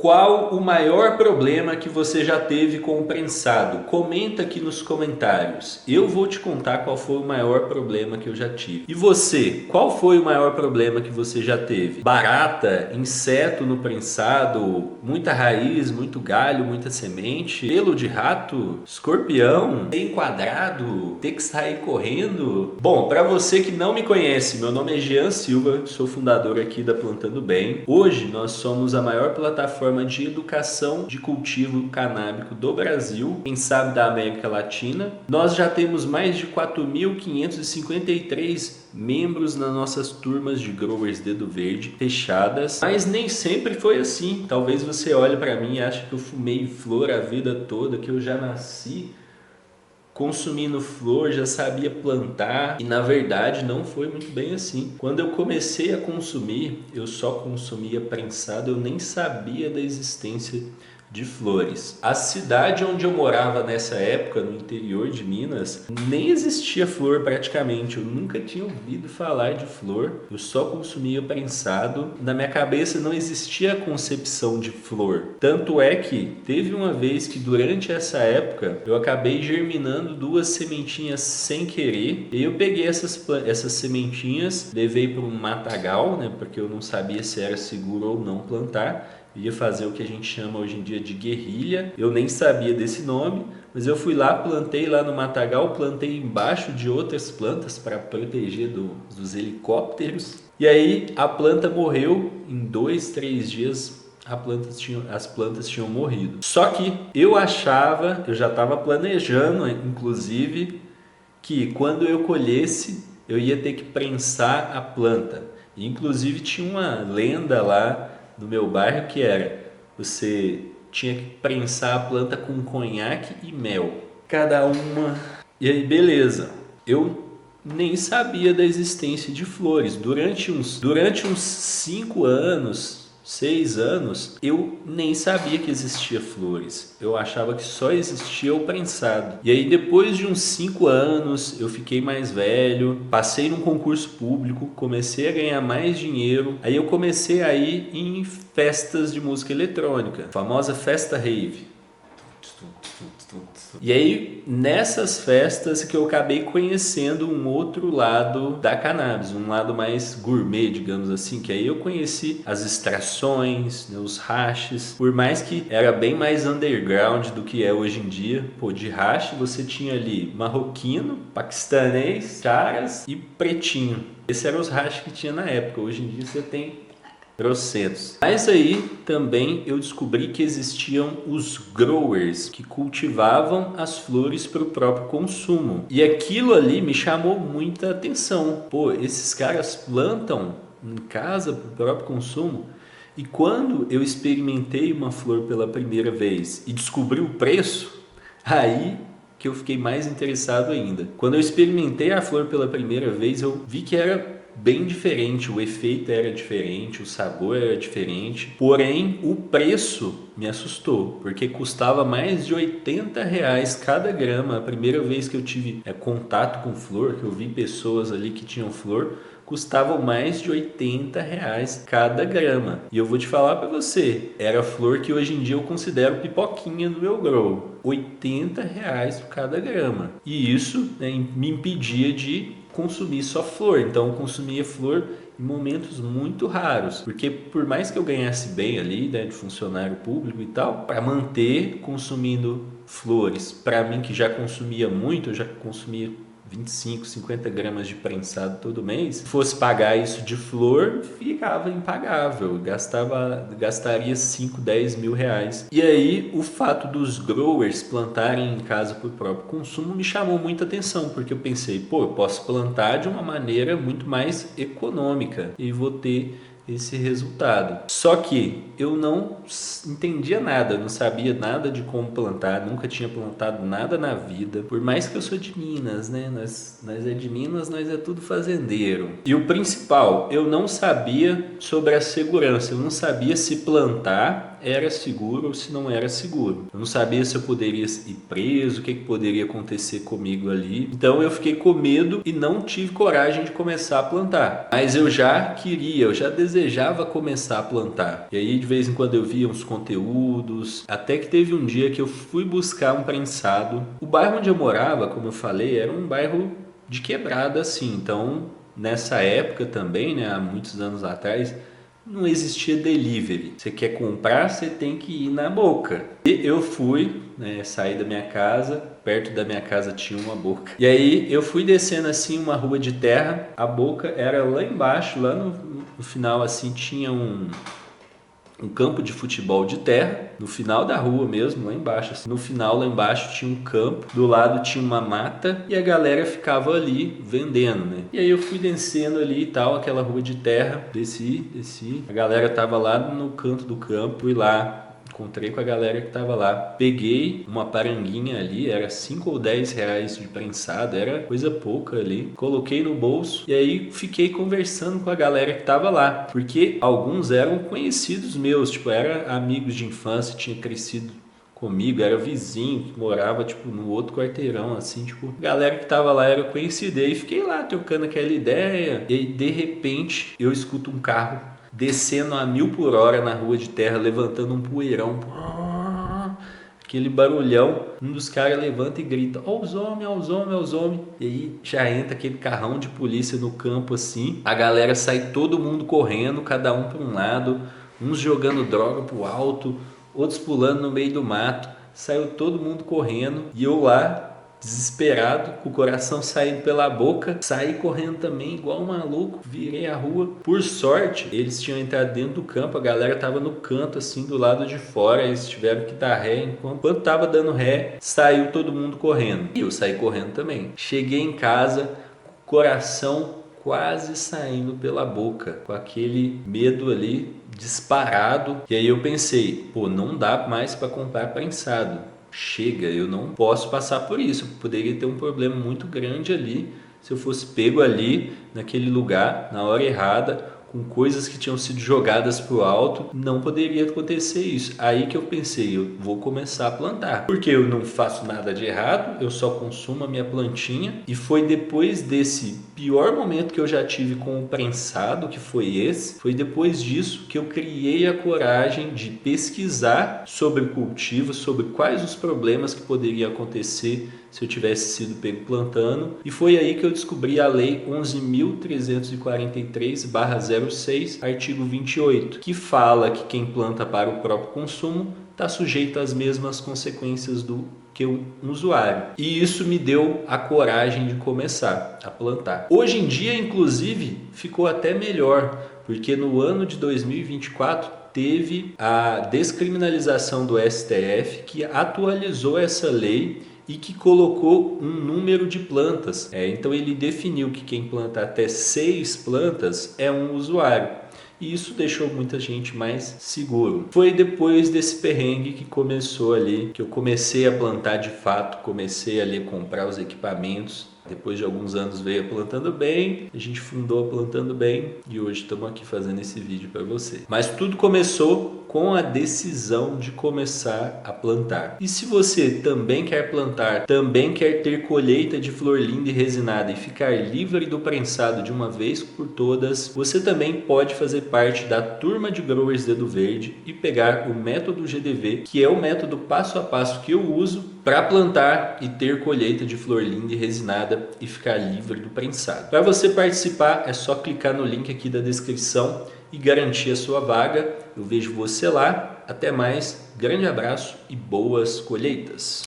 Qual o maior problema que você já teve com o prensado? Comenta aqui nos comentários. Eu vou te contar qual foi o maior problema que eu já tive. E você, qual foi o maior problema que você já teve? Barata, inseto no prensado, muita raiz, muito galho, muita semente, pelo de rato, escorpião, ser enquadrado, ter que sair correndo? Bom, para você que não me conhece, meu nome é Jean Silva, sou fundador aqui da Plantando Bem. Hoje nós somos a maior plataforma de educação de cultivo canábico do Brasil, quem sabe da América Latina. Nós já temos mais de 4.553 membros nas nossas turmas de growers dedo verde fechadas, mas nem sempre foi assim. Talvez você olhe para mim e ache que eu fumei flor a vida toda, que eu já nasci consumindo flor, já sabia plantar, e na verdade não foi muito bem assim. Quando eu comecei a consumir, eu só consumia prensado, eu nem sabia da existência de flores. A cidade onde eu morava nessa época, no interior de Minas, nem existia flor praticamente. Eu nunca tinha ouvido falar de flor. Eu só consumia prensado. Na minha cabeça não existia a concepção de flor. Tanto é que teve uma vez que durante essa época eu acabei germinando 2 sementinhas sem querer. E eu peguei essas sementinhas, levei para um matagal, né, porque eu não sabia se era seguro ou não plantar. Ia fazer o que a gente chama hoje em dia de guerrilha. Eu nem sabia desse nome, mas eu fui lá, plantei lá no matagal, plantei embaixo de outras plantas para proteger dos helicópteros. E aí a planta morreu em 2, 3 dias. As plantas tinham morrido. Só que eu achava, eu já estava planejando, inclusive, que quando eu colhesse, eu ia ter que prensar a planta. E, inclusive tinha uma lenda lá no meu bairro que era: você tinha que prensar a planta com conhaque e mel, cada uma. E aí beleza, eu nem sabia da existência de flores. Durante uns 5 anos, 6 anos, eu nem sabia que existia flores. Eu achava que só existia o prensado. E aí depois de uns 5 anos, eu fiquei mais velho, passei num concurso público, comecei a ganhar mais dinheiro. Aí eu comecei a ir em festas de música eletrônica, a famosa festa rave. E aí, nessas festas que eu acabei conhecendo um outro lado da cannabis, um lado mais gourmet, digamos assim, que aí eu conheci as extrações, né, os hashes, por mais que era bem mais underground do que é hoje em dia. Pô, de hash você tinha ali marroquino, paquistanês, caras e pretinho. Esses eram os hashes que tinha na época. Hoje em dia você tem trocentos. Mas aí também eu descobri que existiam os growers que cultivavam as flores para o próprio consumo. E aquilo ali me chamou muita atenção. Pô, esses caras plantam em casa para o próprio consumo. E quando eu experimentei uma flor pela primeira vez e descobri o preço, aí que eu fiquei mais interessado ainda. Quando eu experimentei a flor pela primeira vez, eu vi que era bem diferente, o efeito era diferente, o sabor era diferente, porém o preço me assustou, porque custava mais de R$ 80 cada grama. A primeira vez que eu tive contato com flor, que eu vi pessoas ali que tinham flor, custavam mais de R$ 80 cada grama. E eu vou te falar para você, era flor que hoje em dia eu considero pipoquinha no meu grow. R$ 80 cada grama. E isso, né, me impedia de consumir só flor. Então eu consumia flor em momentos muito raros, porque por mais que eu ganhasse bem ali, né, de funcionário público e tal, para manter consumindo flores, para mim que já consumia muito, eu já consumia 25, 50 gramas de prensado todo mês, se fosse pagar isso de flor, ficava impagável, gastaria 5, 10 mil reais. E aí o fato dos growers plantarem em casa para o próprio consumo me chamou muita atenção, porque eu pensei, pô, eu posso plantar de uma maneira muito mais econômica e vou ter esse resultado. Só que eu não entendia nada, não sabia nada de como plantar, nunca tinha plantado nada na vida. Por mais que eu sou de Minas, né? Nós é de Minas, nós é tudo fazendeiro. E o principal, eu não sabia sobre a segurança, eu não sabia se plantar era seguro ou se não era seguro. Eu não sabia se eu poderia ir preso, o que poderia acontecer comigo ali. Então eu fiquei com medo e não tive coragem de começar a plantar. Mas eu já queria, eu já desejava começar a plantar. E aí de vez em quando eu via uns conteúdos, até que teve um dia que eu fui buscar um prensado. O bairro onde eu morava, como eu falei, era um bairro de quebrada assim. Então nessa época também, né, há muitos anos atrás, não existia delivery. Você quer comprar, você tem que ir na boca. E eu fui, né, saí da minha casa, perto da minha casa tinha uma boca. E aí eu fui descendo assim uma rua de terra, a boca era lá embaixo, lá no final assim tinha um campo de futebol de terra, no final da rua mesmo, lá embaixo. Assim. No final, lá embaixo, tinha um campo, do lado tinha uma mata e a galera ficava ali vendendo, né? E aí eu fui descendo ali e tal, aquela rua de terra, desci. A galera tava lá no canto do campo, fui lá. Encontrei com a galera que tava lá. Peguei uma paranguinha ali, era 5 ou 10 reais de prensado, era coisa pouca ali. Coloquei no bolso e aí fiquei conversando com a galera que tava lá. Porque alguns eram conhecidos meus, tipo, eram amigos de infância, tinha crescido comigo, era vizinho que morava tipo no outro quarteirão, assim, tipo, a galera que tava lá era conhecida. E aí fiquei lá trocando aquela ideia. E aí de repente eu escuto um carro descendo a 1000 por hora na rua de terra, levantando um poeirão, aquele barulhão. Um dos caras levanta e grita: ó os homens, ó os homens, ó os homens. E aí já entra aquele carrão de polícia no campo assim, a galera sai todo mundo correndo, cada um para um lado, uns jogando droga pro alto, outros pulando no meio do mato. Saiu todo mundo correndo e eu lá desesperado, com o coração saindo pela boca, saí correndo também igual um maluco, virei a rua. Por sorte, eles tinham entrado dentro do campo, a galera tava no canto assim do lado de fora, eles tiveram que dar ré. Enquanto tava dando ré, saiu todo mundo correndo e eu saí correndo também. Cheguei em casa, coração quase saindo pela boca, com aquele medo ali disparado. E aí eu pensei, pô, não dá mais para comprar prensado. Chega, eu não posso passar por isso. Eu poderia ter um problema muito grande ali se eu fosse pego ali naquele lugar na hora errada, com coisas que tinham sido jogadas para o alto. Não poderia acontecer isso. Aí que eu pensei, eu vou começar a plantar, porque eu não faço nada de errado, eu só consumo a minha plantinha. E foi depois desse pior momento que eu já tive com o prensado, que foi esse, foi depois disso que eu criei a coragem de pesquisar sobre o cultivo, sobre quais os problemas que poderiam acontecer se eu tivesse sido pego plantando. E foi aí que eu descobri a Lei 11.343/06, artigo 28, que fala que quem planta para o próprio consumo está sujeito às mesmas consequências do que um usuário. E isso me deu a coragem de começar a plantar. Hoje em dia, inclusive, ficou até melhor, porque no ano de 2024 teve a descriminalização do STF, que atualizou essa lei e que colocou um número de plantas. Então ele definiu que quem planta até 6 plantas é um usuário. E isso deixou muita gente mais seguro. Foi depois desse perrengue que começou ali, que eu comecei a plantar de fato, comecei ali a comprar os equipamentos. Depois de alguns anos veio a Plantando Bem, a gente fundou a Plantando Bem e hoje estamos aqui fazendo esse vídeo para você. Mas tudo começou com a decisão de começar a plantar. E se você também quer plantar, também quer ter colheita de flor linda e resinada e ficar livre do prensado de uma vez por todas, você também pode fazer parte da turma de Growers Dedo Verde e pegar o método GDV, que é o método passo a passo que eu uso para plantar e ter colheita de flor linda e resinada e ficar livre do prensado. Para você participar é só clicar no link aqui da descrição e garantir a sua vaga. Eu vejo você lá. Até mais, grande abraço e boas colheitas!